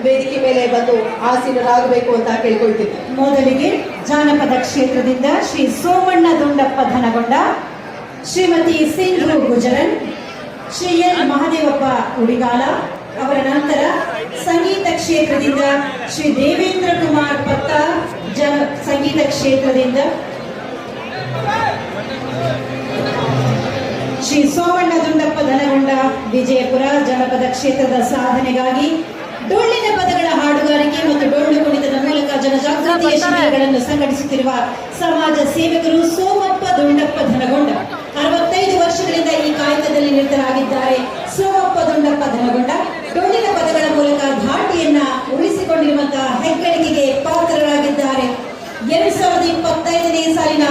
ವೇದಿಕೆ ಮೇಲೆ ಬಂದು ಆಸೀನರಾಗಬೇಕು ಅಂತ ಕೇಳ್ಕೊಳ್ತೀನಿ. ಮೊದಲಿಗೆ ಜಾನಪದ ಕ್ಷೇತ್ರದಿಂದ ಶ್ರೀ ಸೋಮಣ್ಣ ದುಂಡಪ್ಪ ಧನಗೊಂಡ, ಶ್ರೀಮತಿ ಸಿಂಧು ಗುಜರನ್, ಶ್ರೀ ಎಲ್ ಮಹದೇವಪ್ಪ ಉಡಿಗಾಲ ಅವರ ನಂತರ ಸಂಗೀತ ಕ್ಷೇತ್ರದಿಂದ ಶ್ರೀ ದೇವೇಂದ್ರ ಕುಮಾರ್ ಪತ್ತ ಸಂಗೀತ ಕ್ಷೇತ್ರದಿಂದ ಶ್ರೀ ಸೋಮಣ್ಣ ದುಂಡಪ್ಪ ಧನಗೊಂಡ ವಿಜಯಪುರ ಜನಪದ ಕ್ಷೇತ್ರದ ಸಾಧನೆಗಾಗಿ ಡೊಳ್ಳಿನ ಪದಗಳ ಹಾಡುಗಾರಿಕೆ ಮತ್ತು ಡೊಳ್ಳು ಕುಣಿತದ ಮೂಲಕ ಜನಜಾಗೃತಿಯ ಶಿಬಿರಗಳನ್ನು ಸಂಘಟಿಸುತ್ತಿರುವ ಸಮಾಜ ಸೇವಕರು ಸೋಮಪ್ಪ ದುಂಡಪ್ಪ ಧನಗೊಂಡ 65 ವರ್ಷಗಳಿಂದ ಈ ಕಾಯಕದಲ್ಲಿ ನಿರತರಾಗಿದ್ದಾರೆ. ಸೋಮಪ್ಪ ದುಂಡಪ್ಪ ಧನಗೊಂಡ ಡೊಳ್ಳಿನ ಪದಗಳ ಮೂಲಕ ಧಾಟಿಯನ್ನ ಉಳಿಸಿಕೊಂಡಿರುವಂತಹ ಹೆಗ್ಗಳಿಕೆಗೆ ಪಾತ್ರರಾಗಿದ್ದಾರೆ. 2025ನೇ ಸಾಲಿನ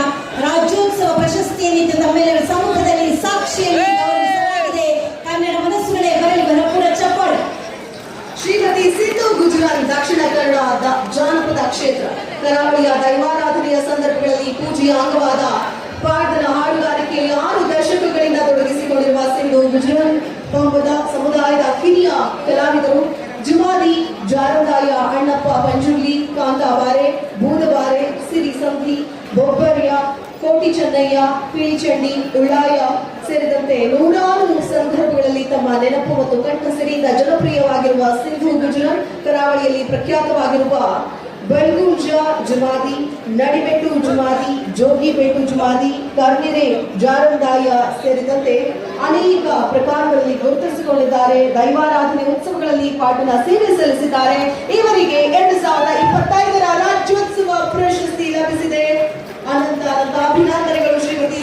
ರಾಜ್ಯೋತ್ಸವ ಪ್ರಶಸ್ತಿಯನ್ನು ತಮ್ಮೆಲ್ಲರ ಸಮ್ಮುಖದಲ್ಲಿ ಸಾಕ್ಷಿಯಲ್ಲಿ ಗೌರವಿಸಲಾಗಿದೆ. ಕನ್ನಡ ಮನಸ್ಸುಗಳೇ ಬರಲಿ ಭರಪೂರ ಚಪ್ಪಾಳೆ. ಶ್ರೀಮತಿ ಸಿಂಧು ಗುಜರಾತ್ ದಕ್ಷಿಣ ಕನ್ನಡ ಜಾನಪದ ಕ್ಷೇತ್ರ ಕರಾವಳಿಯ ದೈವಾರಾಧನೆಯ ಸಂದರ್ಭಗಳಲ್ಲಿ ಪೂಜೆಯ ಅಂಗವಾದ ಪಾಠದ ಹಾಡುಗಾರಿಕೆಯಲ್ಲಿ 6 ದಶಕಗಳಿಂದ ತೊಡಗಿಸಿಕೊಂಡಿರುವ ಸಿಂಧು ಗುಜರಾತ್ ಸಮುದಾಯದ ಹಿರಿಯ ಕಲಾವಿದರು ಜುಮಾದಿ, ಜಾರಂದಾಯ, ಅಣ್ಣಪ್ಪ ಪಂಜುರ್ಲಿ, ಕಾಂತಾಬಾರೆ, ಬೂದಬಾರೆ, ಸಿರಿ ಸಂಧಿ, ಬೊಬ್ಬರ್ಯ, ಕೋಟಿ ಚೆನ್ನಯ್ಯ, ಪಿಳಿಚಂಡಿ, ಉಳ್ಳಾಯ ಸೇರಿದಂತೆ ನೂರಾರು ಸಂದರ್ಭಗಳಲ್ಲಿ ತಮ್ಮ ನೆನಪು ಮತ್ತು ಕಂಠಸಿರಿಯಿಂದ ಜನಪ್ರಿಯವಾಗಿರುವ ಸಿಂಧು ಗುಜರಾತ್ ಕರಾವಳಿಯಲ್ಲಿ ಪ್ರಖ್ಯಾತವಾಗಿರುವ ಬಲ್ಗುಂಜ ಜುಮಾದಿ, ನಡಿಬೆಟ್ಟು ಜುಮಾದಿ, ಜೋಗಿಬೆಟ್ಟು ಜುಮಾದಿ, ಕರ್ನಿರೆ, ಜಾರಂದಾಯ ಸೇರಿದಂತೆ ಅನೇಕ ಪ್ರಕಾರಗಳಲ್ಲಿ ಗುರುತಿಸಿಕೊಂಡಿದ್ದಾರೆ. ದೈವಾರಾಧನೆ ಉತ್ಸವಗಳಲ್ಲಿ ಪಾಠನ ಸೇವೆ ಸಲ್ಲಿಸಿದ್ದಾರೆ. ಇವರಿಗೆ 2025ರ ರಾಜ್ಯೋತ್ಸವ ಪ್ರಶಸ್ತಿ ಲಭಿಸಿದೆ. ಅನಂತ ಅಭಿನಂದನೆಗಳು ಶ್ರೀಮತಿ